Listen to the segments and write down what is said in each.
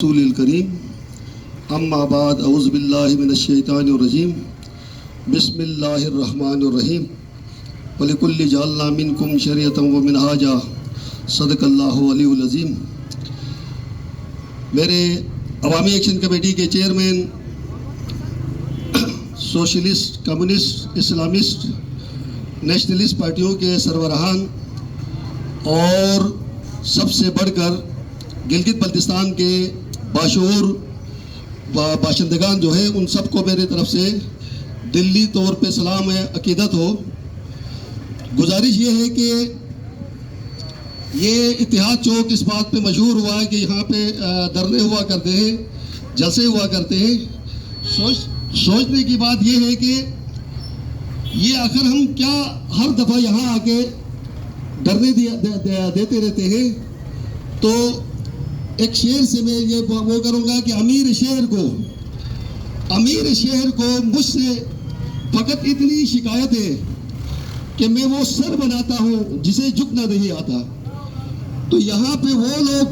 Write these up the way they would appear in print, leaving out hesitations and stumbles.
رسول الکریم اما بعد اعوذ باللہ من الشیطان الرجیم بسم اللہ الرحمن الرحیم وَلِكُلِّ جَعَلْنَا مِنْكُمْ شَرِيعَةً وَمِنْهَاجًا صدق اللہ علی العظیم۔ میرے عوامی ایکشن کمیٹی کے chairman, socialist, communist, Islamist, nationalist پارٹیوں کے سربراہان اور سب سے بڑھ کر گلگت بلتستان کے باشعور باشندگان جو ہیں، ان سب کو میرے طرف سے دلی طور پہ سلام عقیدت ہو۔ گزارش یہ ہے کہ یہ اتحاد چوک اس بات پہ مشہور ہوا ہے کہ یہاں پہ دھرنے ہوا کرتے ہیں، جلسے ہوا کرتے ہیں۔ سوچنے کی بات یہ ہے کہ یہ آخر ہم کیا ہر دفعہ یہاں آ کے دھرنے دیتے رہتے ہیں؟ تو ایک شعر سے میں یہ وہ کروں گا کہ امیر شہر کو مجھ سے فقط اتنی شکایت ہے کہ میں وہ سر بناتا ہوں جسے جھکنا نہیں آتا۔ تو یہاں پہ وہ لوگ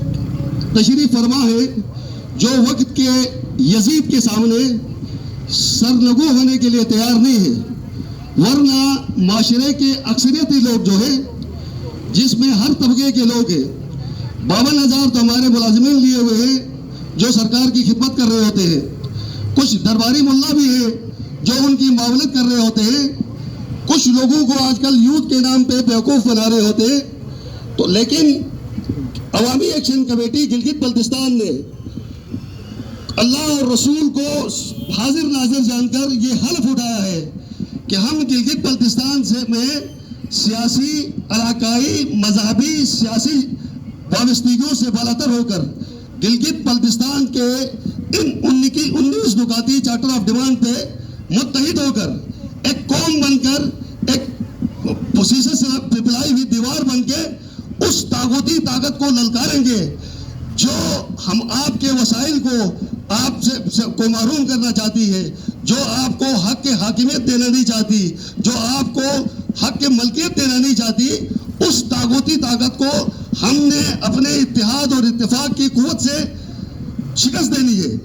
تشریف فرما ہے جو وقت کے یزید کے سامنے سرنگو ہونے کے لیے تیار نہیں ہے، ورنہ معاشرے کے اکثریتی لوگ جو ہے، جس میں ہر طبقے کے لوگ ہیں، 52,000 تو ہمارے ملازمین لیے ہوئے ہیں جو سرکار کی خدمت کر رہے ہوتے ہیں، کچھ درباری ملا بھی ہیں جو ان کی معاونت کر رہے ہوتے ہیں، کچھ لوگوں کو آج کل یوتھ کے نام پہ بیوقوف بنا رہے ہوتے ہیں۔ تو لیکن عوامی ایکشن کمیٹی گلگت بلتستان نے اللہ اور رسول کو حاضر ناظر جان کر یہ حلف اٹھایا ہے کہ ہم گلگت بلتستان میں سیاسی، علاقائی، مذہبی، سیاسی وابستگیوں سے بالاتر ہو کر گلگت بلتستان کے ان 19 نکاتی چارٹر آف ڈیمانڈ پہ متحد ہو کر ایک قوم بن کر، ایک پوسیسر سے پلائی ہوئی دیوار بن کے اس طاغوتی طاقت کو للکاریں گے جو ہم آپ کے وسائل کو آپ سے کو محروم کرنا چاہتی ہے، جو آپ کو حق کے حاکمیت دینا نہیں چاہتی، جو آپ کو حق کے ملکیت دینا نہیں چاہتی، اس طاغوتی طاقت کو ہم نے اپنے اتحاد اور اتفاق کی قوت سے شکست دینی ہے۔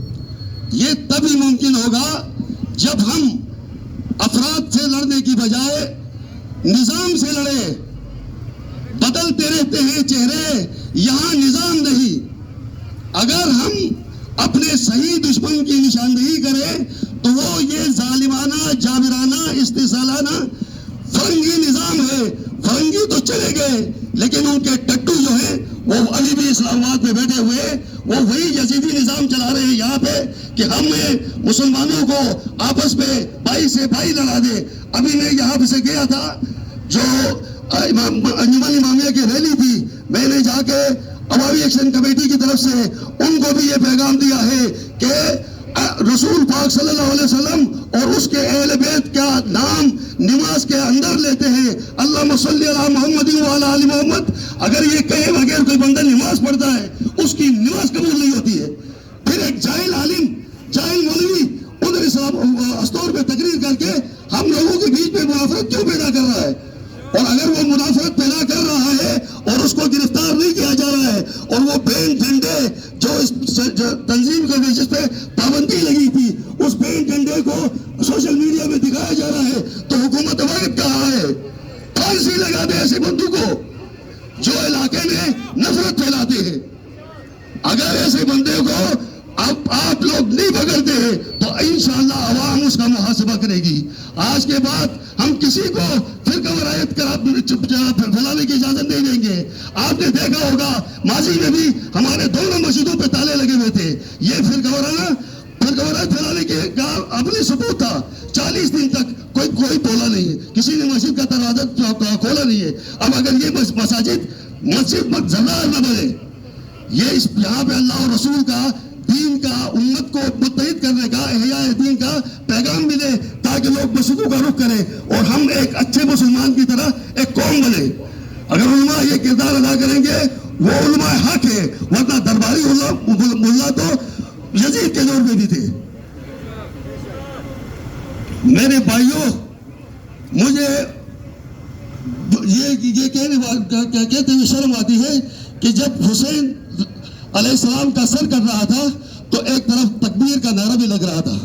یہ تبھی ممکن ہوگا جب ہم افراد سے لڑنے کی بجائے نظام سے لڑے۔ بدلتے رہتے ہیں چہرے، یہاں نظام نہیں۔ اگر ہم اپنے صحیح دشمن کی نشاندہی کریں تو وہ یہ ظالمانہ، جابرانہ، استحصالانہ فرنگی نظام ہے۔ فرنگی تو چلے گئے لیکن ان کے ٹٹو جو ہیں وہ ابھی بھی اسلام آباد میں بیٹھے ہوئے، وہ وہی یزیدی نظام چلا رہے ہیں یہاں پہ کہ ہم نے مسلمانوں کو آپس میں بھائی سے بھائی لڑا دے۔ ابھی میں یہاں پہ سے گیا تھا، جو انجمن امامیہ کی ریلی تھی، میں نے جا کے عوامی ایکشن کمیٹی کی طرف سے ان کو بھی یہ پیغام دیا ہے کہ رسول پاک صلی اللہ علیہ وسلم اور اس کے اہل بیت کا نام نماز کے اندر لیتے ہیں، اللہم صلی علی محمد وعلی آل محمد۔ اگر یہ کہے بغیر کوئی بندہ نماز پڑھتا ہے، اس کی نماز قبول نہیں ہوتی ہے۔ پھر ایک جاہل عالم، جاہل مولوی ادھر استور پہ تقریر کر کے ہم لوگوں کے بیچ میں منافرت کیوں پیدا کر رہا ہے؟ اور اگر وہ منافرت پیدا کر رہا ہے اور اس کو گرفتار نہیں کیا جا رہا ہے، اور وہ بین جھنڈے جو اس تنظیم کے جس پہ پابندی لگی تھی، اس بین جھنڈے کو سوشل میڈیا میں دکھایا جا رہا ہے، تو حکومت وقت کہاں ہے؟ پھانسی لگا دے ایسے بندوں کو جو علاقے میں نفرت پھیلاتے ہیں۔ اگر ایسے بندے کو اب آپ لوگ نہیں پکڑتے ہیں تو انشاءاللہ عوام اس کا محاسبہ کرے گی۔ آج کے بعد ہم کسی کو فرقہ وارایت پھیلانے کی اجازت نہیں دیں گے۔ آپ نے دیکھا ہوگا ماضی میں بھی ہمارے دونوں مسجدوں پہ تالے لگے ہوئے تھے۔ یہ فرقہ وارایت پھیلانے کا اپنی ثبوت تھا۔ 40 دن تک کوئی بولا نہیں ہے، کسی نے مسجد کا دروازہ کھولا نہیں ہے۔ اب اگر یہ مسجد زمار نہ بنے، یہ یہاں پہ اللہ اور رسول کا، دین کا، امت کو متحد کرنے کا، احیاء دین کا پیغام ملے تاکہ لوگ مسجدوں کا رخ کریں اور ہم ایک اچھے مسلمان کی طرح ایک قوم بنے۔ اگر علماء یہ کردار ادا کریں گے، وہ علماء حق ہے، ورنہ درباری ملا تو یزید کے دور میں بھی تھے۔ میرے بھائیوں، مجھے یہ کہتے ہوئے شرم آتی ہے کہ جب حسین علیہ السلام کا سر کر رہا تھا تو ایک طرف تکبیر کا نعرہ بھی لگ رہا تھا.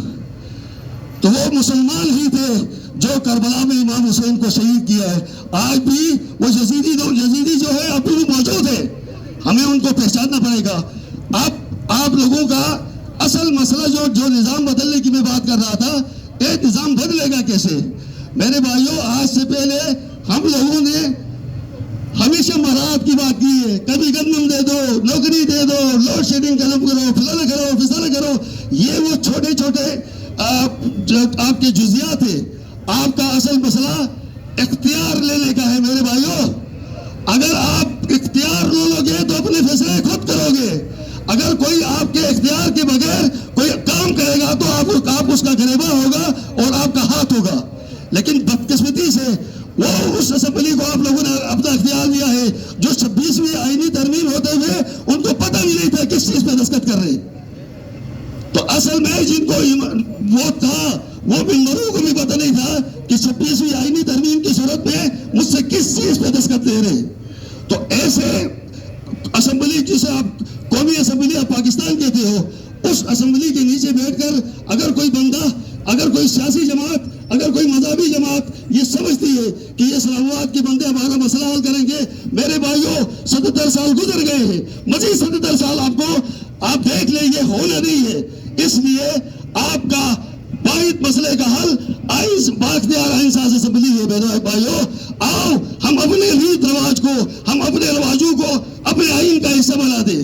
تو وہ مسلمان ہی تھے جو کربلا میں امام حسین کو شہید کیا ہے. آج بھی وہ یزیدی جو ہے ابھی بھی موجود ہے. ہمیں ان کو پہچاننا پڑے گا. آپ لوگوں کا اصل مسئلہ جو نظام بدلنے کی میں بات کر رہا تھا، ایک نظام بدلے گا کیسے؟ میرے بھائیوں، آج سے پہلے ہم لوگوں نے ہمیشہ مراحت کی بات کی ہے. کبھی گندم دے دو، نوکری دے دو، لوڈ شیڈنگ ختم کرو، فلانا کرو، فسانا کرو. یہ وہ چھوٹے چھوٹے آپ کے جزیات ہیں. آپ کا اصل مسئلہ اختیار لینے کا ہے. میرے بھائیوں، اگر آپ اختیار لو گے تو اپنے فیصلے خود کرو گے. اگر کوئی آپ کے اختیار کے بغیر کوئی کام کرے گا تو آپ اس کا گریباں ہوگا اور آپ کا ہاتھ ہوگا. لیکن بدقسمتی سے وہ اس اسمبلی کو آپ لوگوں نے اپنا اختیار دیا ہے جو 26ویں آئینی ترمیم ہوتے ہوئے ان کو پتہ بھی نہیں تھا کس چیز پہ دستخط کر رہے ہیں. تو اصل میں جن کو وہ تھا، وہ ممبروں کو بھی پتہ نہیں تھا کہ 26ویں آئینی ترمیم کی صورت میں مجھ سے کس چیز پہ دستخط لے رہے ہیں. تو ایسے اسمبلی جسے آپ قومی اسمبلی آپ پاکستان کہتے ہو، اس اسمبلی کے نیچے بیٹھ کر اگر کوئی بندہ، اگر کوئی سیاسی جماعت، اگر کوئی مذہبی جماعت یہ سمجھتی ہے کہ یہ اسلام آباد کے بندے ہمارا مسئلہ حل کریں گے، میرے بھائیوں 77 سال گزر گئے ہیں. مزید 77 سال آپ دیکھ لیں، یہ ہونا نہیں ہے. اس لیے آپ کا واحد مسئلے کا حل بااختیار آئین ساز اسمبلی ہے. میرے بھائیوں، آؤ ہم اپنے ریت رواج کو، ہم اپنے رواجوں کو اپنے آئین کا حصہ بنا دیں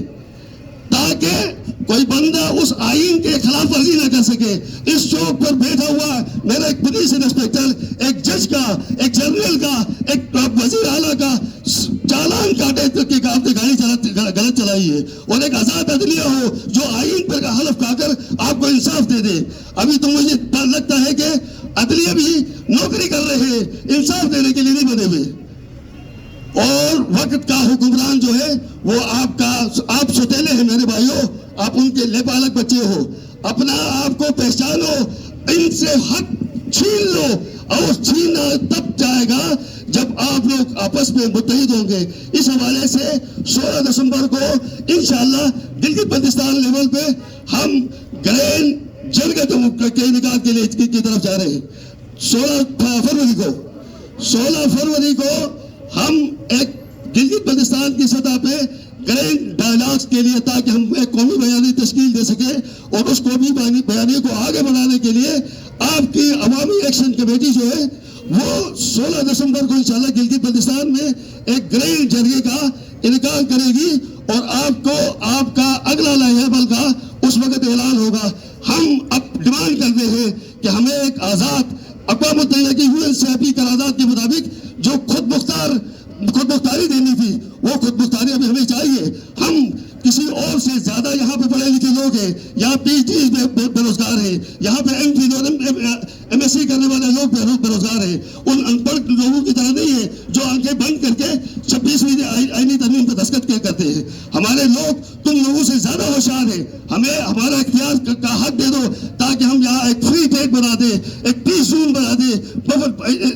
تاکہ کوئی بندہ اس آئین کے خلاف ورزی نہ کر سکے. اس چوک پر بیٹھا ہوا میرا ایک پولیس انسپیکٹر، ایک جج کا، ایک جنرل کا، ایک وزیر اعلیٰ کا چالان کاٹے کہ آپ نے گاڑی غلط چلائی ہے، اور ایک آزاد عدلیہ ہو جو آئین پر حلف کھا کر آپ کو انصاف دے دے. ابھی تو مجھے لگتا ہے کہ عدلیہ بھی نوکری کر رہے ہیں، انصاف دینے کے لیے نہیں بنے ہوئے. اور وقت کا حکمران جو ہے وہ آپ سوتیلے ہیں. میرے بھائیوں، آپ ان کے لے پالک بچے ہو. اپنا آپ کو پہچانو، ان سے حق چھین لو، اور چھینا تب جائے گا جب آپ لوگ آپس میں متحد ہوں گے. اس حوالے سے 16 دسمبر کو انشاءاللہ گلگت بلتستان لیول پہ ہم گرینڈ جرگت کے انعقاد کے لیے کی طرف جا رہے ہیں. 16 فروری کو ہم ایک گلگت بلتستان کی سطح پہ گرینڈ ڈائلاگز کے لیے، تاکہ ہم ایک قومی بیانیہ تشکیل دے سکیں، اور اس قومی بیانیے کو آگے بڑھانے کے لیے آپ کی عوامی ایکشن کمیٹی جو ہے وہ 16 دسمبر کو انشاءاللہ گلگت بلتستان میں ایک گرینڈ جرگے کا انعقاد کرے گی، اور آپ کا اگلا لائحہ عمل کا اس وقت اعلان ہوگا. ہم اب ڈیمانڈ کرتے ہیں کہ ہمیں ایک آزاد اقوام متحدہ کی UNCP قرارداد کے مطابق جو خود مختاری دینی تھی، وہ خود مختاری ابھی ہمیں چاہیے. ہم کسی اور سے زیادہ یہاں پہ پڑھے لکھے لوگ ہیں، یہاں PhD بے روزگار ہیں، یہاں پہ MSc کرنے والے لوگ بے روزگار ہیں. ان ان پڑھ لوگوں کی طرح نہیں ہے جو آنکھیں بند کر کے 26ویں آئینی ترمیم پہ دستخط کرتے ہیں. ہمارے لوگ تم لوگوں سے زیادہ ہوشیار ہیں. ہمیں ہمارا اختیار کا حق دے دو تاکہ ہم یہاں ایک فری ٹریڈ بنا دیں، ایک پیس زون بنا دیں.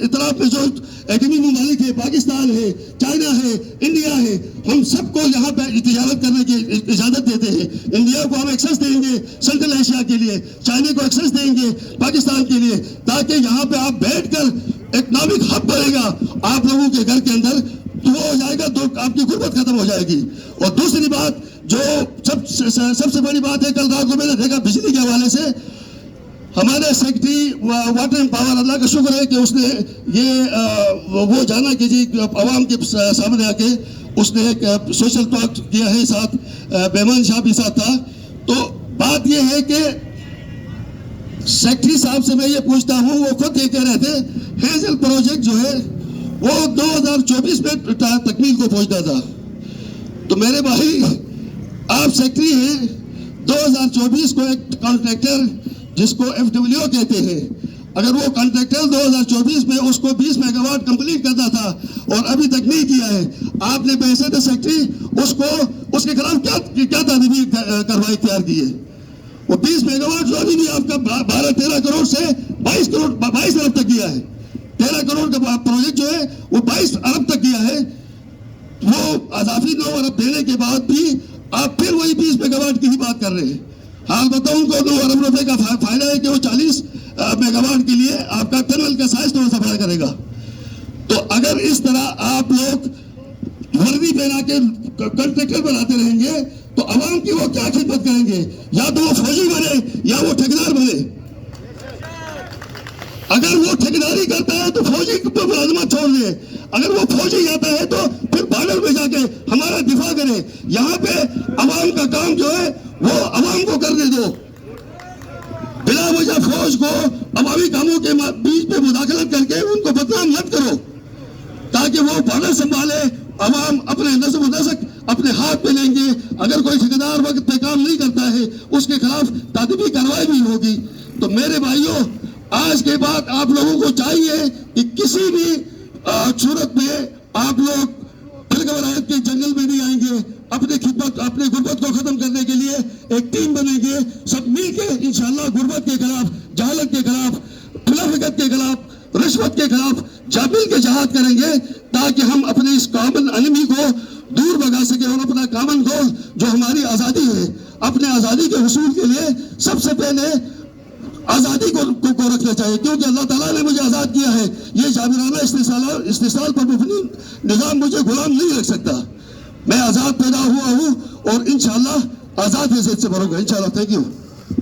اطراف میں جو ایٹمی ممالک ہے، پاکستان ہے، چائنا ہے، انڈیا ہے، ہم سب کو یہاں پہ تجارت کرنے کی اجازت دیتے ہیں. انڈیا کو ہم ایکسس دیں گے سینٹرل ایشیا کے لیے، چائنا کو ایکسس دیں گے پاکستان کے لیے، تاکہ یہاں پہ آپ بیٹھ کر اکنامک ہب بنے گا آپ لوگوں کے گھر کے اندر. تو وہ ہو جائے گا تو آپ کی غربت ختم ہو جائے گی. اور دوسری بات جو سب سے بڑی بات ہے، کل رات کو میں نے دیکھا بجلی کے حوالے سے ہمارے سیکرٹری واٹر اینڈ پاور، اللہ کا شکر ہے کہ اس نے یہ وہ جانا کہ جی عوام کے سامنے آ کے اس نے ایک سوشل ٹاک کیا ہے. ساتھ بیمان شاہ بھی ساتھ تھا. تو بات یہ ہے کہ سیکرٹری صاحب سے میں یہ پوچھتا ہوں، وہ خود یہ کہہ رہے تھے ہیزل پروجیکٹ جو ہے وہ 2024 میں تکمیل کو پہنچنا تھا. تو میرے بھائی آپ سیکرٹری ہیں، 2024 کو ایک کانٹریکٹر جس کو FWO کہتے ہیں، اگر وہ کانٹریکٹر 2024 میں اس کو 20 میگا واٹ کمپلیٹ کرتا تھا اور ابھی تک نہیں کیا ہے، آپ نے بحیثیت سیکرٹری اس کے خلاف کیا تعلیمی کارروائی اختیار کی ہے؟ وہ 20 میگا واٹ جو ابھی بھی آپ کا 13 کروڑ سے 22 ارب تک کیا ہے. 13 کروڑ کا پروجیکٹ جو ہے وہ 22 ارب تک کیا ہے. وہ اضافی 9 ارب دینے کے بعد بھی آپ پھر وہی 20 میگاواٹ کی ہی بات کر رہے ہیں. حال بتاؤں ان کو 2 ارب روپے کا فائدہ ہے کہ وہ 40 میگاواٹ کے لیے آپ کا ٹنل کا سائز تھوڑا سا بڑا کرے گا. تو اگر اس طرح آپ لوگ وردی پہنا کے کنٹریکٹر بناتے رہیں گے تو عوام کی وہ کیا خدمت کریں گے؟ یا تو وہ فوجی بنے یا وہ ٹھیکیدار بنے. اگر وہ ٹھیکیداری کرتا ہے تو فوجی کو ملازمت چھوڑ دے. اگر وہ فوجی جاتا ہے تو پھر بارڈر پہ جا کے ہمارا دفاع کرے. یہاں پہ عوام کا کام جو ہے وہ عوام کو کرنے دو. بلا وجہ فوج کو عوامی کاموں کے بیچ پہ مداخلت کر کے ان کو بدنام مت کرو تاکہ وہ بارڈر سنبھالے. عوام اپنے نظم و نسق اپنے ہاتھ پہ لیں گے. اگر کوئی ٹھیکیدار وقت پہ کام نہیں کرتا ہے اس کے خلاف تادیبی کارروائی بھی ہوگی. تو میرے بھائیوں، آج کے بعد آپ لوگوں کو چاہیے کہ کسی بھی صورت میں آپ لوگ پھلگورایت کے جنگل میں نہیں آئیں گے. اپنی خدمت، اپنے غربت کو ختم کرنے کے لیے ایک ٹیم بنیں گے. سب مل کے انشاءاللہ غربت کے خلاف، جہالت کے خلاف، خلافت کے خلاف، رشوت کے خلاف مل کے جہاد کریں گے تاکہ ہم اپنے اس کامن انمی کو دور بھگا سکیں اور اپنا کامن گول جو ہماری آزادی ہے، اپنے آزادی کے حصول کے لیے سب سے پہلے آزادی کو رکھنا چاہیے. کیونکہ اللہ تعالیٰ نے مجھے آزاد کیا ہے. یہ جابرانہ استحصال پر مبنی نظام مجھے غلام نہیں رکھ سکتا. میں آزاد پیدا ہوا ہوں اور انشاءاللہ آزاد حیثیت سے بڑھوں گا انشاءاللہ. Thank you.